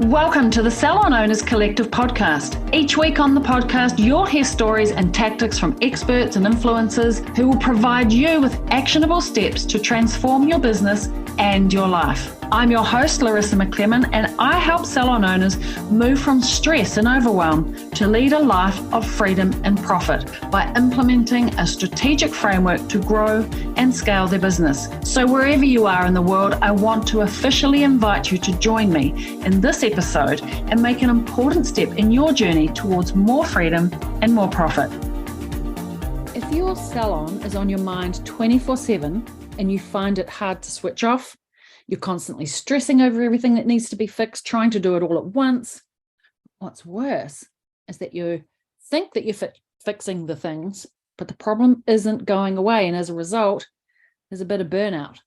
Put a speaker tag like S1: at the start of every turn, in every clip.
S1: Welcome to the Salon Owners Collective podcast. Each week on the podcast, you'll hear stories and tactics from experts and influencers who will provide you with actionable steps to transform your business and your life. I'm your host, Larissa McClellan, and I help salon owners move from stress and overwhelm to lead a life of freedom and profit by implementing a strategic framework to grow and scale their business. So wherever you are in the world, I want to officially invite you to join me in this episode and make an important step in your journey towards more freedom and more profit. If your salon is on your mind 24/7 and you find it hard to switch off, you're constantly stressing over everything that needs to be fixed, trying to do it all at once. What's worse is that you think that you're fixing the things, but the problem isn't going away. And as a result, there's a bit of burnout.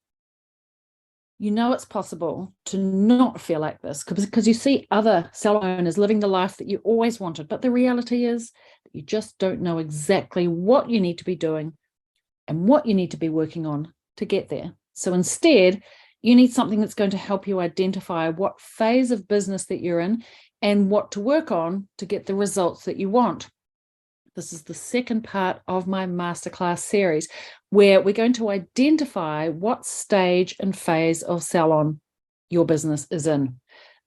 S1: You know it's possible to not feel like this because you see other salon owners living the life that you always wanted. But the reality is that you just don't know exactly what you need to be doing and what you need to be working on to get there. So instead, you need something that's going to help you identify what phase of business that you're in and what to work on to get the results that you want. This is the second part of my masterclass series, where we're going to identify what stage and phase of salon your business is in.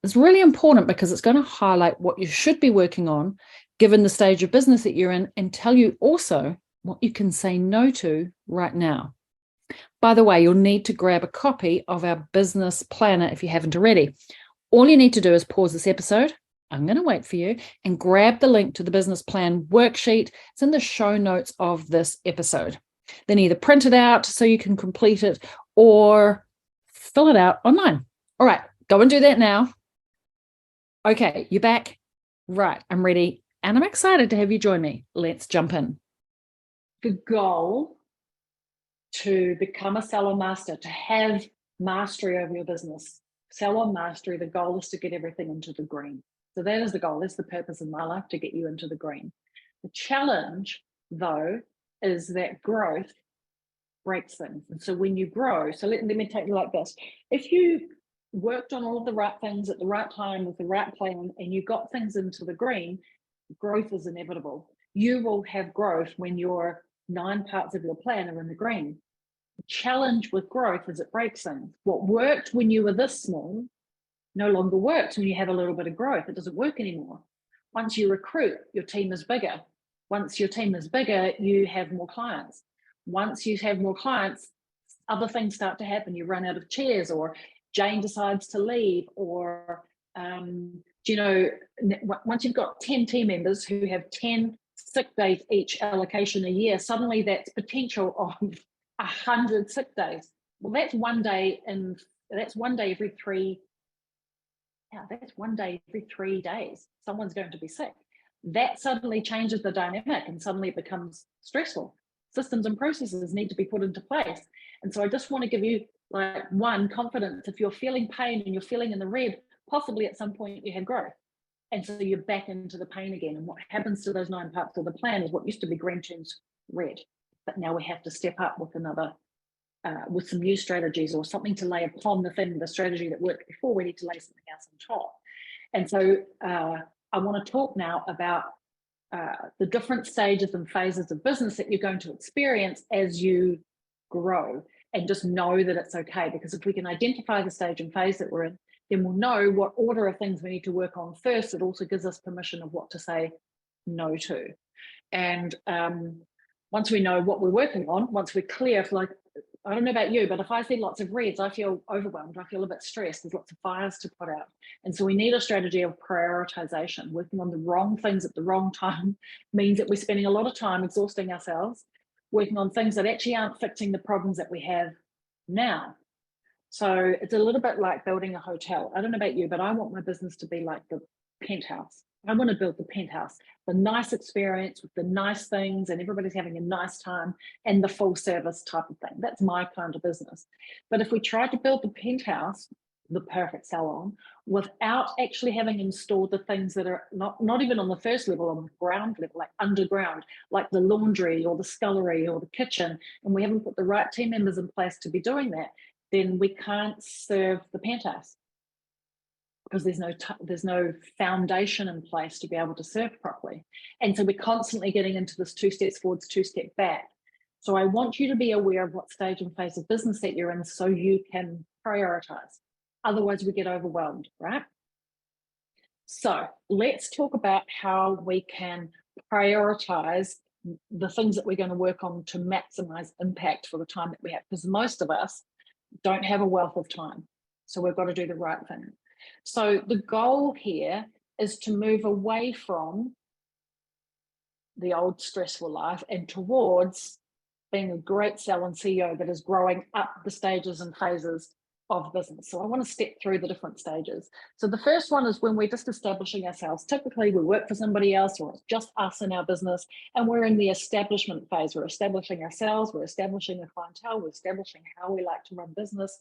S1: It's really important because it's going to highlight what you should be working on given the stage of business that you're in, and tell you also what you can say no to right now. By the way, you'll need to grab a copy of our business planner if you haven't already. All you need to do is pause this episode. I'm going to wait for you and grab the link to the business plan worksheet. It's in the show notes of this episode. Then either print it out so you can complete it or fill it out online. All right, go and do that now. Okay, you're back. Right, I'm ready and I'm excited to have you join me. Let's jump in. The goal to become a salon master, to have mastery over your business, salon mastery, the goal is to get everything into the green. So that is the goal. That's the purpose of my life, to get you into the green. The challenge, though, is that growth breaks things. And so when you grow, so let me take you like this. If you worked on all of the right things at the right time with the right plan and you got things into the green, growth is inevitable. You will have growth when your 9 parts of your plan are in the green. The challenge with growth is it breaks things. What worked when you were this small no longer works when you have a little bit of growth. It doesn't work anymore. Once you recruit, your team is bigger. Once your team is bigger, you have more clients. Once you have more clients, other things start to happen. You run out of chairs, or Jane decides to leave, or once you've got 10 team members who have 10 sick days each allocation a year, suddenly that's potential of 100 sick days. Well, that's one day every 3 days. Someone's going to be sick. That suddenly changes the dynamic and suddenly it becomes stressful. Systems and processes need to be put into place. And so I just want to give you confidence. If you're feeling pain and you're feeling in the red, possibly at some point you had growth. And so you're back into the pain again. And what happens to those 9 parts of the plan is what used to be green turns red. But now we have to step up with with some new strategies or something to lay upon the strategy that worked before. We need to lay something else on top. And so I want to talk now about the different stages and phases of business that you're going to experience as you grow, and just know that it's okay. Because if we can identify the stage and phase that we're in, then we'll know what order of things we need to work on first. It also gives us permission of what to say no to. And once we know what we're working on, once we're clear, I don't know about you, but if I see lots of reds, I feel overwhelmed. I feel a bit stressed. There's lots of fires to put out. And so we need a strategy of prioritization. Working on the wrong things at the wrong time means that we're spending a lot of time exhausting ourselves, working on things that actually aren't fixing the problems that we have now. So it's a little bit like building a hotel. I don't know about you, but I want my business to be like the penthouse. I want to build the penthouse, the nice experience with the nice things and everybody's having a nice time and the full service type of thing. That's my kind of business. But if we try to build the penthouse, the perfect salon, without actually having installed the things that are not even on the first level, on the ground level, like underground, like the laundry or the scullery or the kitchen, and we haven't put the right team members in place to be doing that, then we can't serve the penthouse. because there's no foundation in place to be able to serve properly. And so we're constantly getting into this 2 steps forwards, 2 steps back. So I want you to be aware of what stage and phase of business that you're in so you can prioritize. Otherwise, we get overwhelmed, right? So let's talk about how we can prioritize the things that we're going to work on to maximize impact for the time that we have, because most of us don't have a wealth of time. So we've got to do the right thing. So the goal here is to move away from the old stressful life and towards being a great salon CEO that is growing up the stages and phases of business. So I want to step through the different stages. So the first one is when we're just establishing ourselves. Typically we work for somebody else, or it's just us in our business, and we're in the establishment phase. We're establishing ourselves, we're establishing a clientele, we're establishing how we like to run business,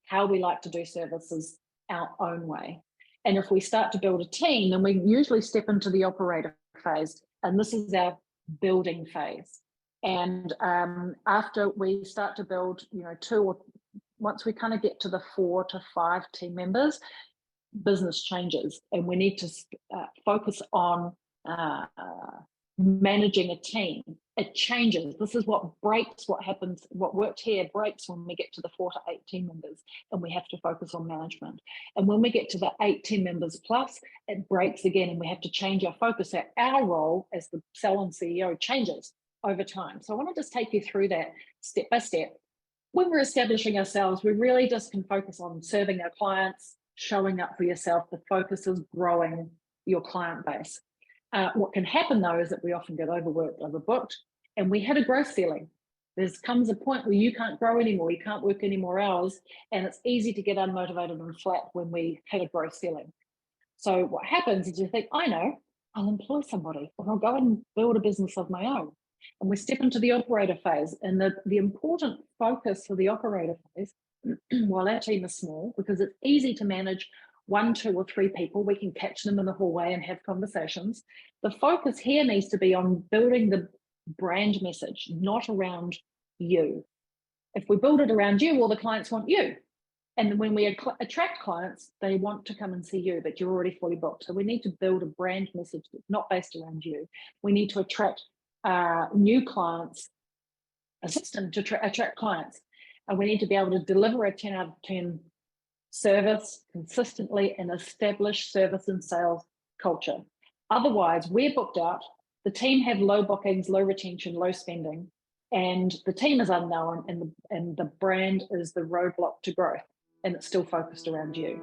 S1: how we like to do services our own way. And if we start to build a team, then we usually step into the operator phase, and this is our building phase. And after we start to build, once we kind of get to the 4 to 5 team members, business changes, and we need to focus on managing a team. It changes. This is what breaks, what happens, what worked here breaks when we get to the 4 to 8 team members, and we have to focus on management. And when we get to the 8 team members plus, it breaks again, and we have to change our focus. So our role as the salon CEO changes over time. So I want to just take you through that step by step. When we're establishing ourselves, we really just can focus on serving our clients, showing up for yourself. The focus is growing your client base. What can happen though is that we often get overworked, overbooked, and we hit a growth ceiling. There comes a point where you can't grow anymore, you can't work any more hours, and it's easy to get unmotivated and flat when we hit a growth ceiling. So what happens is you think, I know, I'll employ somebody, or I'll go and build a business of my own. And we step into the operator phase, and the important focus for the operator phase, while our team is small, because it's easy to manage 1, 2, or 3 people, we can catch them in the hallway and have conversations. The focus here needs to be on building the brand message, not around you. If we build it around you, well, the clients want you. And when we attract clients, they want to come and see you, but you're already fully booked. So we need to build a brand message that's not based around you. We need to attract new clients, a system to attract clients. And we need to be able to deliver a 10 out of 10 service consistently and establish service and sales culture. Otherwise, we're booked out, the team have low bookings, low retention, low spending, and the team is unknown, and the brand is the roadblock to growth, and it's still focused around you.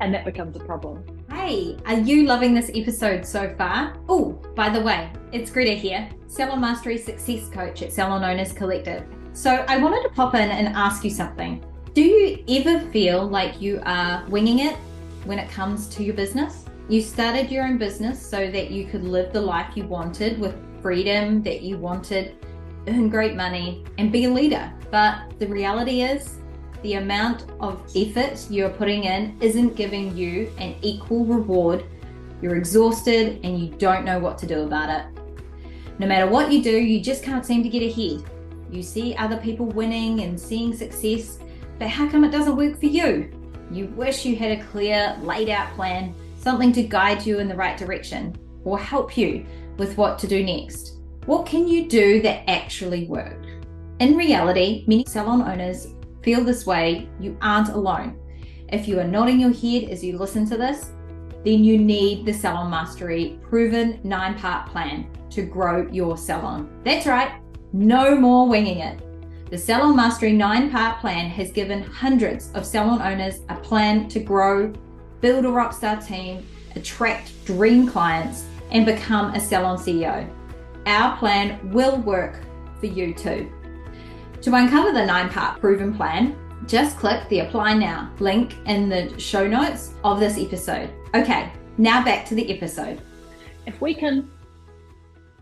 S1: And that becomes a problem.
S2: Hey, are you loving this episode so far? Oh, by the way, it's Greta here, Salon Mastery Success Coach at Salon Owners Collective. So I wanted to pop in and ask you something. Do you ever feel like you are winging it when it comes to your business? You started your own business so that you could live the life you wanted with freedom that you wanted, earn great money, and be a leader. But the reality is, the amount of effort you're putting in isn't giving you an equal reward. You're exhausted and you don't know what to do about it. No matter what you do, you just can't seem to get ahead. You see other people winning and seeing success, but how come it doesn't work for you? You wish you had a clear, laid out plan, something to guide you in the right direction or help you with what to do next. What can you do that actually worked? In reality, many salon owners feel this way. You aren't alone. If you are nodding your head as you listen to this, then you need the Salon Mastery proven 9-part plan to grow your salon. That's right, no more winging it. The Salon Mastery 9-part plan has given hundreds of salon owners a plan to grow, build a rockstar team, attract dream clients, and become a salon CEO. Our plan will work for you too. To uncover the 9-part proven plan, just click the Apply Now link in the show notes of this episode. Okay, now back to the episode.
S1: If we can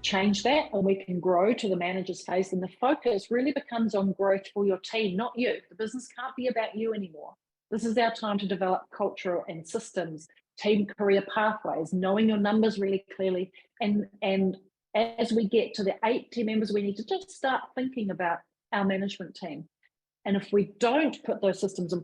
S1: change that and we can grow to the manager's phase, then the focus really becomes on growth for your team, not you. The business can't be about you anymore. This is our time to develop culture and systems, team career pathways, knowing your numbers really clearly. And as we get to the 8 team members, we need to just start thinking about our management team. And if we don't put those systems in